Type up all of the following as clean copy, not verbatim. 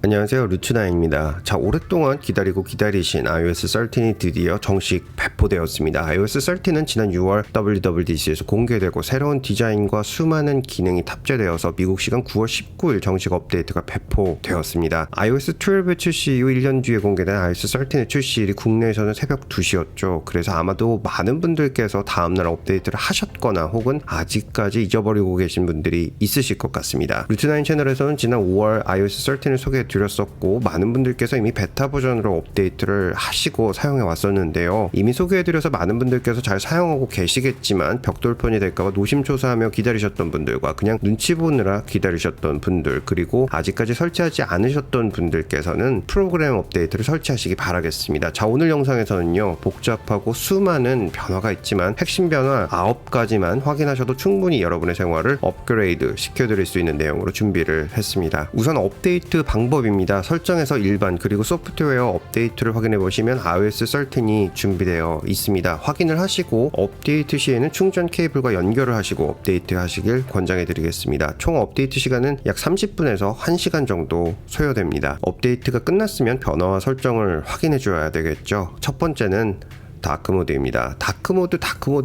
안녕하세요, 루트나입니다. 자, 오랫동안 기다리고 기다리신 iOS 13이 드디어 정식 배포되었습니다. iOS 13은 지난 6월 WWDC에서 공개되고 새로운 디자인과 수많은 기능이 탑재되어서 미국 시간 9월 19일 정식 업데이트가 배포되었습니다. iOS 12 출시 이후 1년 뒤에 공개된 iOS 13의 출시일이 국내에서는 새벽 2시였죠. 그래서 아마도 많은 분들께서 다음날 업데이트를 하셨거나 혹은 아직까지 잊어버리고 계신 분들이 있으실 것 같습니다. 루트나인 채널에서는 지난 5월 iOS 13을 소개해드렸었고 많은 분들께서 이미 베타 버전으로 업데이트를 하시고 사용해 왔었는데요. 이미 소개해드려서 많은 분들께서 잘 사용하고 계시겠지만 벽돌폰이 될까봐 노심초사하며 기다리셨던 분들과 그냥 눈치 보느라 기다리셨던 분들, 그리고 아직까지 설치하지 않으셨던 분들께서는 프로그램 업데이트를 설치하시기 바라겠습니다. 자, 오늘 영상에서는요, 복잡하고 수많은 변화가 있지만 핵심 변화 9가지만 확인하셔도 충분히 여러분의 생활을 업그레이드 시켜드릴 수 있는 내용으로 준비를 했습니다. 우선 업데이트 방법입니다. 설정에서 일반 그리고 소프트웨어 업데이트를 확인해 보시면 iOS 13이 준비되어 있습니다. 확인을 하시고 업데이트 시에는 충전 케이블과 연결을 하시고 업데이트 하시길 권장해 드리겠습니다. 총 업데이트 시간은 약 30분에서 1시간 정도 소요됩니다. 업데이트가 끝났으면 변화와 설정을 확인해 줘야 되겠죠. 첫 번째는 다크모드입니다. 다크모드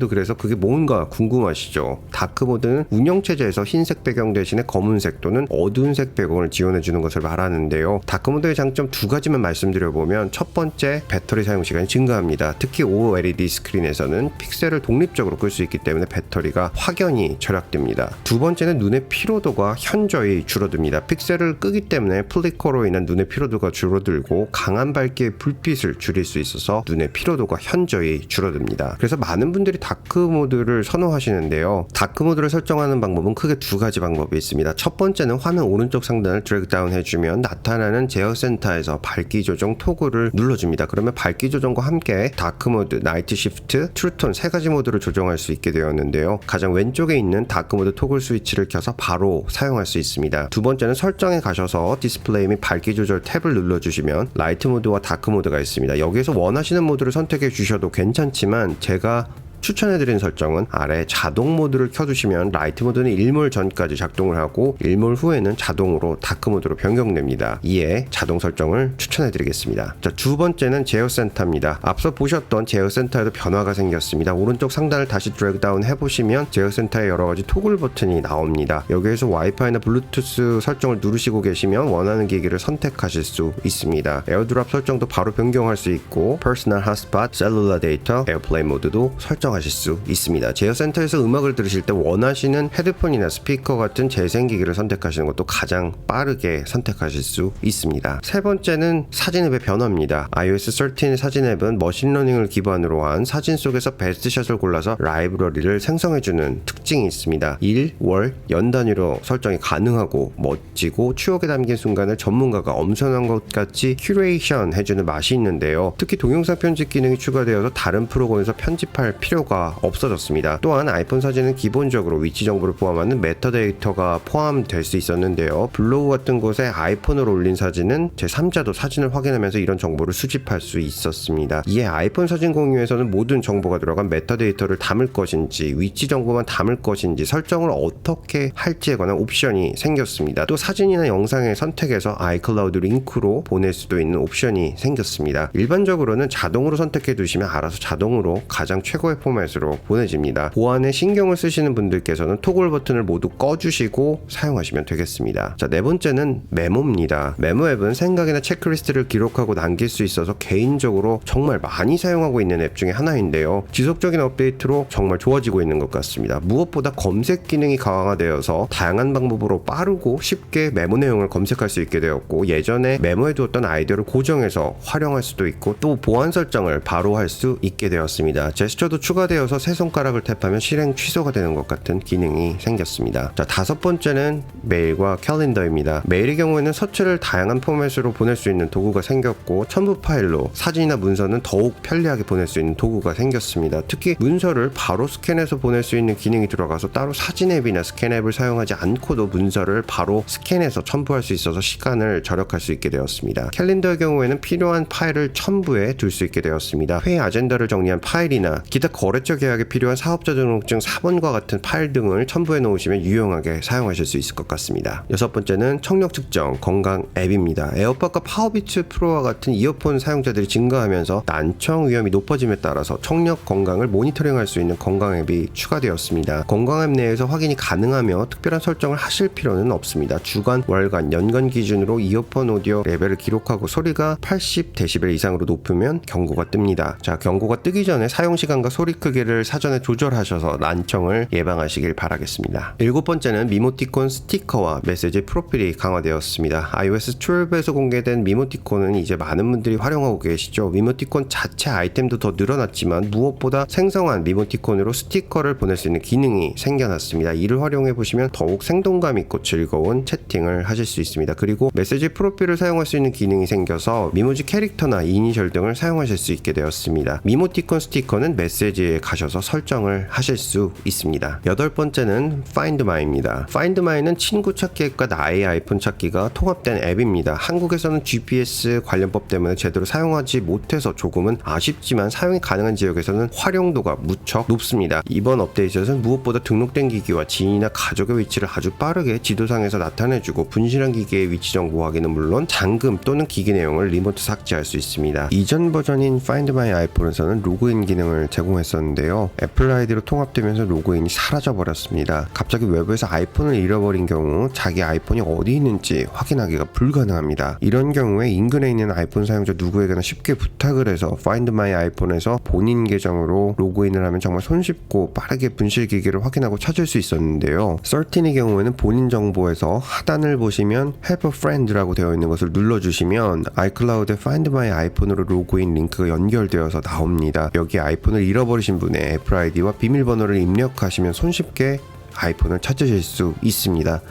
그래서 그게 뭔가 궁금하시죠? 다크모드는 운영체제에서 흰색 배경 대신에 검은색 또는 어두운 색 배경을 지원해주는 것을 말하는데요. 다크모드의 장점 2가지만 말씀드려보면, 첫 번째, 배터리 사용시간이 증가합니다. 특히 OLED 스크린에서는 픽셀을 독립적으로 끌 수 있기 때문에 배터리가 확연히 절약됩니다. 두 번째는 눈의 피로도가 현저히 줄어듭니다. 픽셀을 끄기 때문에 플리커로 인한 눈의 피로도가 줄어들고 강한 밝기의 불빛을 줄일 수 있어서 눈의 피로도가 현저히 줄어듭니다. 그래서 많은 분들이 다크모드를 선호하시는데요. 다크모드를 설정하는 방법은 크게 2가지 방법이 있습니다. 첫 번째는 화면 오른쪽 상단을 드래그 다운 해주면 나타나는 제어 센터에서 밝기 조정 토글을 눌러줍니다. 그러면 밝기 조정과 함께 다크모드, 나이트 시프트, 트루톤 3가지 모드를 조정할 수 있게 되었는데요. 가장 왼쪽에 있는 다크모드 토글 스위치를 켜서 바로 사용할 수 있습니다. 두 번째는 설정에 가셔서 디스플레이 및 밝기 조절 탭을 눌러주시면 라이트 모드와 다크 모드가 있습니다. 여기에서 원하시는 모드를 선택해 주셔도 괜찮지만 제가 추천해드린 설정은 아래 자동 모드를 켜두시면 라이트 모드는 일몰 전까지 작동을 하고 일몰 후에는 자동으로 다크 모드로 변경됩니다. 이에 자동 설정을 추천해드리겠습니다. 자, 두 번째는 제어 센터입니다. 앞서 보셨던 제어 센터에도 변화가 생겼습니다. 오른쪽 상단을 다시 드래그 다운 해보시면 제어 센터에 여러가지 토글 버튼이 나옵니다. 여기에서 와이파이나 블루투스 설정을 누르시고 계시면 원하는 기기를 선택하실 수 있습니다. 에어드랍 설정도 바로 변경할 수 있고 퍼스널 핫스팟, 셀룰러 데이터, 에어플레이 모드도 설정하실 수 있습니다. 제어 센터에서 음악을 들으실 때 원하시는 헤드폰이나 스피커 같은 재생기기를 선택하시는 것도 가장 빠르게 선택하실 수 있습니다. 세 번째는 사진 앱의 변화입니다. iOS 13 사진 앱은 머신러닝을 기반으로 한 사진 속에서 베스트샷을 골라서 라이브러리를 생성해주는 특징이 있습니다. 일, 월, 연 단위로 설정이 가능하고 멋지고 추억에 담긴 순간을 전문가가 엄선한 것 같이 큐레이션 해주는 맛이 있는데요. 특히 동영상 편집 기능이 추가되어서 다른 프로그램에서 편집할 필요가 없어졌습니다. 또한 아이폰 사진은 기본적으로 위치 정보를 포함하는 메타데이터가 포함될 수 있었는데요. 블로그 같은 곳에 아이폰으로 올린 사진은 제3자도 사진을 확인하면서 이런 정보를 수집할 수 있었습니다. 이에 아이폰 사진 공유에서는 모든 정보가 들어간 메타데이터를 담을 것인지 위치 정보만 담을 것인지 설정을 어떻게 할지에 관한 옵션이 생겼습니다. 또 사진이나 영상의 선택에서 아이클라우드 링크로 보낼 수도 있는 옵션이 생겼습니다. 일반적으로는 자동으로 선택해 두시면 알아서 자동으로 가장 최고의 포맷으로 보내집니다. 보안에 신경을 쓰시는 분들께서는 토글 버튼을 모두 꺼주시고 사용하시면 되겠습니다. 자, 네 번째는 메모입니다. 메모 앱은 생각이나 체크리스트를 기록하고 남길 수 있어서 개인적으로 정말 많이 사용하고 있는 앱 중에 하나인데요. 지속적인 업데이트로 정말 좋아지고 있는 것 같습니다. 무엇보다 검색 기능이 강화되어서 다양한 방법으로 빠르고 쉽게 메모 내용을 검색할 수 있게 되었고, 예전에 메모해두었던 아이디어를 고정해서 활용할 수도 있고 또 보안 설정을 바로 할 수 있게 되었습니다. 제스처도 추가되어서 세 손가락을 탭하면 실행 취소가 되는 것 같은 기능이 생겼습니다. 자, 다섯 번째는 메일과 캘린더입니다. 메일의 경우에는 서체를 다양한 포맷으로 보낼 수 있는 도구가 생겼고 첨부 파일로 사진이나 문서는 더욱 편리하게 보낼 수 있는 도구가 생겼습니다. 특히 문서를 바로 스캔해서 보낼 수 있는 기능이 들어가서 따로 사진 앱이나 스캔 앱을 사용하지 않고도 문서를 바로 스캔해서 첨부할 수 있어서 시간을 절약할 수 있게 되었습니다. 캘린더의 경우에는 필요한 파일을 첨부해 둘 수 있게 되었습니다. 회의 아젠다를 정리한 파일이나 기타 거래처 계약에 필요한 사업자 등록증 사본과 같은 파일 등을 첨부해 놓으시면 유용하게 사용하실 수 있을 것 같습니다. 여섯 번째는 청력 측정 건강 앱입니다. 에어팟과 파워비츠 프로와 같은 이어폰 사용자들이 증가하면서 난청 위험이 높아짐에 따라서 청력 건강을 모니터링할 수 있는 건강 앱이 추가되었습니다. 건강 앱 내에서 확인이 가능하며 특별한 설정을 하실 필요는 없습니다. 주간, 월간, 연간 기준으로 이어폰 오디오 레벨을 기록하고 소리가 80dB 이상으로 높으면 경고가 뜹니다. 자, 경고가 뜨기 전에 사용 시간과 소리 크기를 사전에 조절하셔서 난청을 예방하시길 바라겠습니다. 일곱 번째는 미모티콘 스티커와 메시지 프로필이 강화되었습니다. iOS 12에서 공개된 미모티콘은 이제 많은 분들이 활용하고 계시죠. 미모티콘 자체 아이템도 더 늘어났지만 무엇보다 생성한 미모티콘으로 스티커를 보낼 수 있는 기능이 생겨났습니다. 이를 활용해 보시면 더욱 생동감 있고 즐거운 채팅을 하실 수 있습니다. 그리고 메시지 프로필을 사용할 수 있는 기능이 생겨서 미모지 캐릭터나 이니셜 등을 사용하실 수 있게 되었습니다. 미모티콘 스티커는 메시지에 가셔서 설정을 하실 수 있습니다. 여덟 번째는 Find My입니다. Find My는 친구 찾기 앱과 나의 아이폰 찾기가 통합된 앱입니다. 한국에서는 GPS 관련법 때문에 제대로 사용하지 못해서 조금은 아쉽지만 사용이 가능한 지역에서는 활용도가 무척 높습니다. 이번 업데이트에서는 무엇보다 등록된 기기와 지인이나 가족의 위치를 아주 빠르게 지도상에서 나타내주고 분실한 기기의 위치 정보 확인은 물론 잠금 또는 기기 내용을 리모트 삭제할 수 있습니다. 이전 버전인 Find My iPhone에서는 로그인 기능을 제공했었는데요. 애플 아이디로 통합되면서 로그인이 사라져버렸습니다. 갑자기 외부에서 아이폰을 잃어버린 경우 자기 아이폰이 어디 있는지 확인하기가 불가능합니다. 이런 경우에 인근에 있는 아이폰 사용자 누구에게나 쉽게 부탁을 해서 Find My iPhone에서 본인 계정으로 로그인을 하면 정말 손쉽고 빠르게 분실 기기를 확인하고 찾을 수 있었는데요. 13의 경우에는 본인 정보에서 하단을 보시면 Have a Friend라고 되어 있는 것을 눌러주시면 아이클라우드에 Find My iPhone으로 로그인 링크가 연결되어서 나옵니다. 여기 아이폰을 잃어버리신 분의 애플 아이디와 비밀번호를 입력하시면 손쉽게 아이폰을 찾으실 수 있습니다.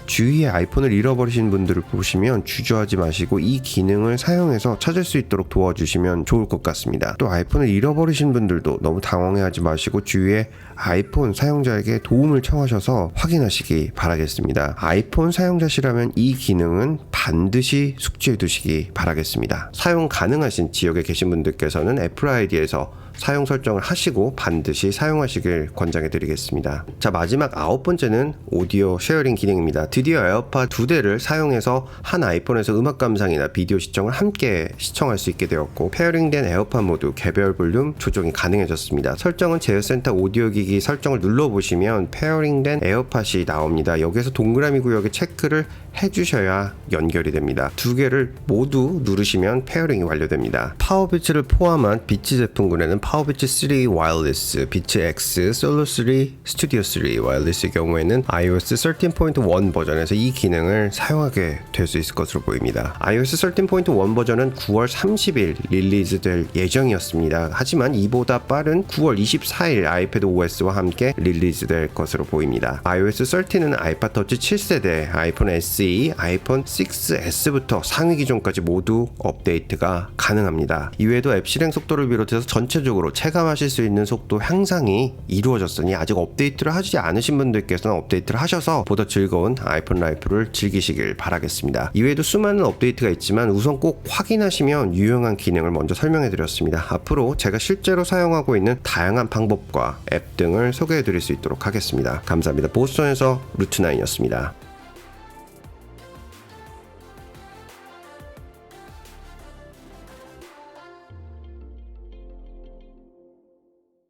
주위에 아이폰을 잃어버리신 분들을 보시면 주저하지 마시고 이 기능을 사용해서 찾을 수 있도록 도와주시면 좋을 것 같습니다. 또 아이폰을 잃어버리신 분들도 너무 당황해하지 마시고 주위에 아이폰 사용자에게 도움을 청하셔서 확인하시기 바라겠습니다. 아이폰 사용자시라면 이 기능은 반드시 숙지해 두시기 바라겠습니다. 사용 가능하신 지역에 계신 분들께서는 애플 아이디에서 사용 설정을 하시고 반드시 사용하시길 권장해 드리겠습니다. 자, 마지막 아홉 번째는 오디오 쉐어링 기능입니다. 드디어 에어팟 2대를 사용해서 한 아이폰에서 음악 감상이나 비디오 시청을 함께 시청할 수 있게 되었고 페어링된 에어팟 모두 개별 볼륨 조정이 가능해졌습니다. 설정은 제어센터 오디오 기기 설정을 눌러보시면 페어링된 에어팟이 나옵니다. 여기에서 동그라미 구역에 체크를 해주셔야 연결이 됩니다. 두 개를 모두 누르시면 페어링이 완료됩니다. 파워비츠를 포함한 비치 제품군에는 파워비치 3 와이어리스, 비치 X, 솔로 3, 스튜디오 3 와이어리스의 경우에는 iOS 13.1 버전에서 이 기능을 사용하게 될 수 있을 것으로 보입니다. iOS 13.1 버전은 9월 30일 릴리즈될 예정이었습니다. 하지만 이보다 빠른 9월 24일 아이패드 OS와 함께 릴리즈될 것으로 보입니다. iOS 13은 아이팟 터치 7세대, 아이폰 SE, 아이폰 6S부터 상위 기종까지 모두 업데이트가 가능합니다. 이외에도 앱 실행 속도를 비롯해서 전체적으로 체감하실 수 있는 속도 향상이 이루어졌으니 아직 업데이트를 하지 않으신 분들께서는 업데이트를 하셔서 보다 즐거운 아이폰 라이프를 즐기시길 바라겠습니다. 이외에도 수많은 업데이트가 있지만 우선 꼭 확인하시면 유용한 기능을 먼저 설명해 드렸습니다. 앞으로 제가 실제로 사용하고 있는 다양한 방법과 앱 등을 소개해 드릴 수 있도록 하겠습니다. 감사합니다. 보스턴에서 루트9이었습니다.